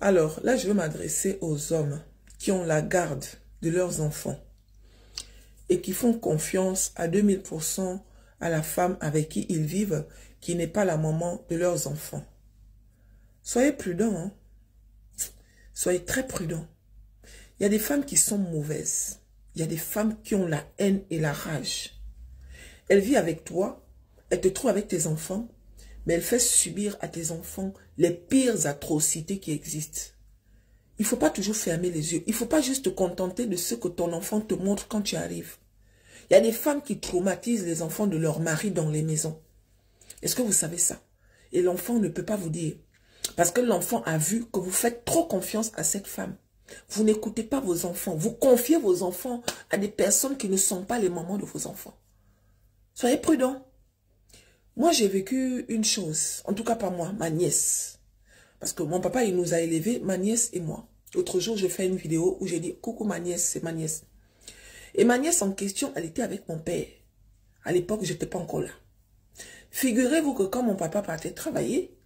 Alors, là, je veux m'adresser aux hommes qui ont la garde de leurs enfants et qui font confiance à 2000% à la femme avec qui ils vivent, qui n'est pas la maman de leurs enfants. Soyez prudents, hein? Soyez très prudents. Il y a des femmes qui sont mauvaises. Il y a des femmes qui ont la haine et la rage. Elle vit avec toi, elle te trouve avec tes enfants, mais elle fait subir à tes enfants les pires atrocités qui existent. Il ne faut pas toujours fermer les yeux. Il ne faut pas juste te contenter de ce que ton enfant te montre quand tu arrives. Il y a des femmes qui traumatisent les enfants de leur mari dans les maisons. Est-ce que vous savez ça? Et l'enfant ne peut pas vous dire. Parce que l'enfant a vu que vous faites trop confiance à cette femme. Vous n'écoutez pas vos enfants. Vous confiez vos enfants à des personnes qui ne sont pas les mamans de vos enfants. Soyez prudents. Moi, j'ai vécu une chose. En tout cas, pas moi, ma nièce. Parce que mon papa, il nous a élevés, ma nièce et moi. L'autre jour, j'ai fait une vidéo où j'ai dit, coucou ma nièce, c'est ma nièce. Et ma nièce en question, elle était avec mon père. À l'époque, je n'étais pas encore là. Figurez-vous que quand mon papa partait travailler,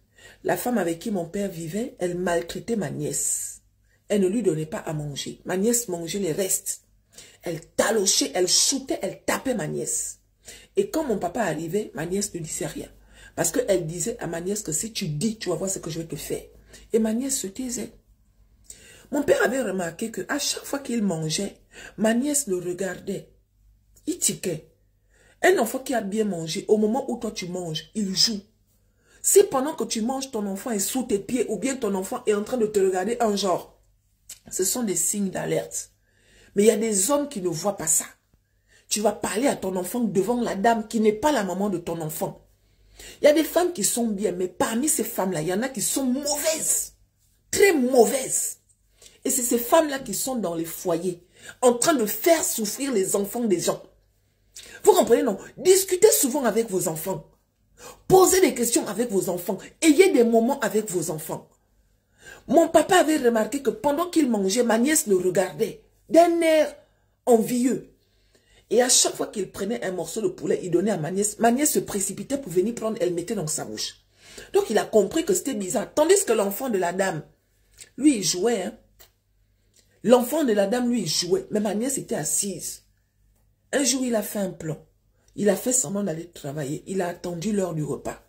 la femme avec qui mon père vivait, elle maltraitait ma nièce. Elle ne lui donnait pas à manger. Ma nièce mangeait les restes. Elle talochait, elle shootait, elle tapait ma nièce. Et quand mon papa arrivait, ma nièce ne disait rien. Parce qu'elle disait à ma nièce que si tu dis, tu vas voir ce que je vais te faire. Et ma nièce se taisait. Mon père avait remarqué qu'à chaque fois qu'il mangeait, ma nièce le regardait. Il tiquait. Un enfant qui a bien mangé, au moment où toi tu manges, il joue. Si pendant que tu manges, ton enfant est sous tes pieds ou bien ton enfant est en train de te regarder en genre, ce sont des signes d'alerte. Mais il y a des hommes qui ne voient pas ça. Tu vas parler à ton enfant devant la dame qui n'est pas la maman de ton enfant. Il y a des femmes qui sont bien, mais parmi ces femmes-là, il y en a qui sont mauvaises. Très mauvaises. Et c'est ces femmes-là qui sont dans les foyers, en train de faire souffrir les enfants des gens. Vous comprenez, non? Discutez souvent avec vos enfants. Posez des questions avec vos enfants. Ayez des moments avec vos enfants. Mon papa avait remarqué que pendant qu'il mangeait, ma nièce le regardait d'un air envieux. Et à chaque fois qu'il prenait un morceau de poulet, il donnait à ma nièce se précipitait pour venir prendre, elle mettait dans sa bouche. Donc il a compris que c'était bizarre. Tandis que l'enfant de la dame, lui, il jouait. Hein? L'enfant de la dame, lui, il jouait. Mais ma nièce était assise. Un jour, il a fait un plan. Il a fait semblant d'aller travailler. Il a attendu l'heure du repas.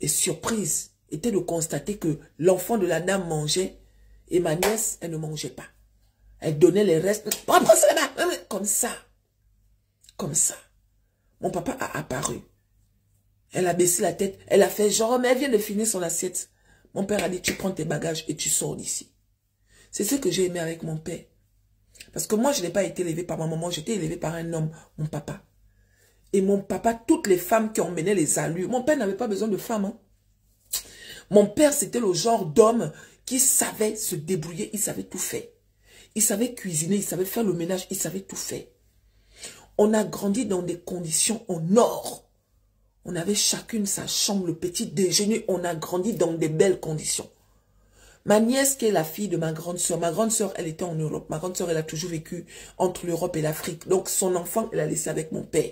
Et surprise, était de constater que l'enfant de la dame mangeait et ma nièce, elle ne mangeait pas. Elle donnait les restes. Comme ça. Comme ça. Mon papa a apparu. Elle a baissé la tête. Elle a fait genre, mais elle vient de finir son assiette. Mon père a dit, tu prends tes bagages et tu sors d'ici. C'est ce que j'ai aimé avec mon père. Parce que moi, je n'ai pas été élevée par ma maman. J'étais élevée par un homme, mon papa. Et mon papa, toutes les femmes qui emmenaient les allures. Mon père n'avait pas besoin de femmes. Hein. Mon père, c'était le genre d'homme qui savait se débrouiller. Il savait tout faire. Il savait cuisiner. Il savait faire le ménage. Il savait tout faire. On a grandi dans des conditions en or. On avait chacune sa chambre, le petit déjeuner. On a grandi dans des belles conditions. Ma nièce, qui est la fille de ma grande sœur, elle était en Europe. Ma grande sœur, elle a toujours vécu entre l'Europe et l'Afrique. Donc, son enfant, elle a laissé avec mon père.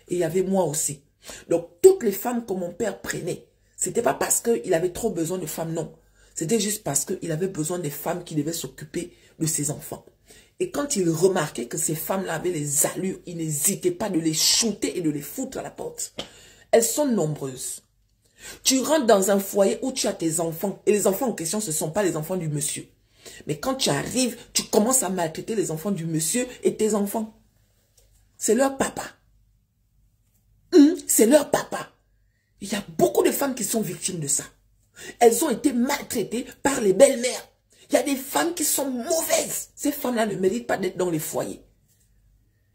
Et il y avait moi aussi. Donc, toutes les femmes que mon père prenait, c'était pas parce qu'il avait trop besoin de femmes, non. C'était juste parce qu'il avait besoin des femmes qui devaient s'occuper de ses enfants. Et quand il remarquait que ces femmes-là avaient les allures, il n'hésitait pas de les shooter et de les foutre à la porte. Elles sont nombreuses. Tu rentres dans un foyer où tu as tes enfants. Et les enfants en question, ce ne sont pas les enfants du monsieur. Mais quand tu arrives, tu commences à maltraiter les enfants du monsieur et tes enfants. C'est leur papa. C'est leur papa. Il y a beaucoup de femmes qui sont victimes de ça. Elles ont été maltraitées par les belles-mères. Il y a des femmes qui sont mauvaises. Ces femmes-là ne méritent pas d'être dans les foyers.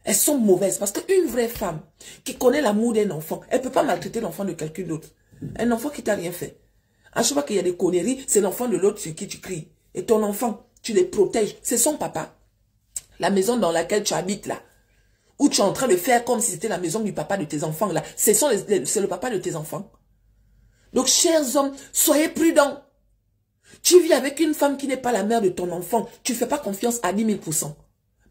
Elles sont mauvaises parce qu'une vraie femme qui connaît l'amour d'un enfant, elle ne peut pas maltraiter l'enfant de quelqu'un d'autre. Un enfant qui t'a rien fait. À chaque fois qu'il y a des conneries, c'est l'enfant de l'autre sur qui tu cries. Et ton enfant, tu les protèges. C'est son papa. La maison dans laquelle tu habites là, où tu es en train de faire comme si c'était la maison du papa de tes enfants là, c'est le papa de tes enfants. Donc, chers hommes, soyez prudents. Tu vis avec une femme qui n'est pas la mère de ton enfant. Tu ne fais pas confiance à 10 000%.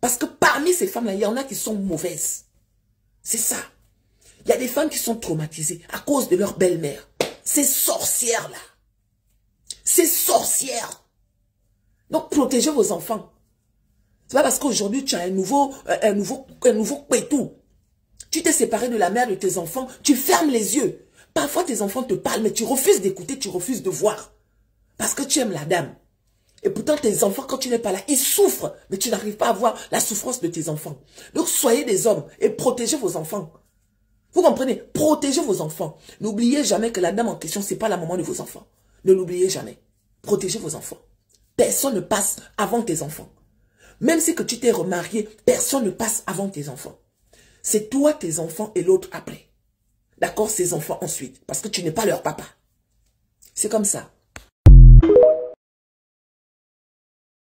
Parce que parmi ces femmes-là, il y en a qui sont mauvaises. C'est ça. Il y a des femmes qui sont traumatisées à cause de leur belle-mère. Ces sorcières-là. Ces sorcières. Donc, protégez vos enfants. C'est pas parce qu'aujourd'hui, tu as un nouveau pétou. Tu t'es séparé de la mère de tes enfants, tu fermes les yeux. Parfois, tes enfants te parlent, mais tu refuses d'écouter, tu refuses de voir. Parce que tu aimes la dame. Et pourtant, tes enfants, quand tu n'es pas là, ils souffrent. Mais tu n'arrives pas à voir la souffrance de tes enfants. Donc, soyez des hommes et protégez vos enfants. Vous comprenez? Protégez vos enfants. N'oubliez jamais que la dame en question, ce n'est pas la maman de vos enfants. Ne l'oubliez jamais. Protégez vos enfants. Personne ne passe avant tes enfants. Même si que tu t'es remarié, personne ne passe avant tes enfants. C'est toi, tes enfants et l'autre après. D'accord? Ces enfants ensuite. Parce que tu n'es pas leur papa. C'est comme ça.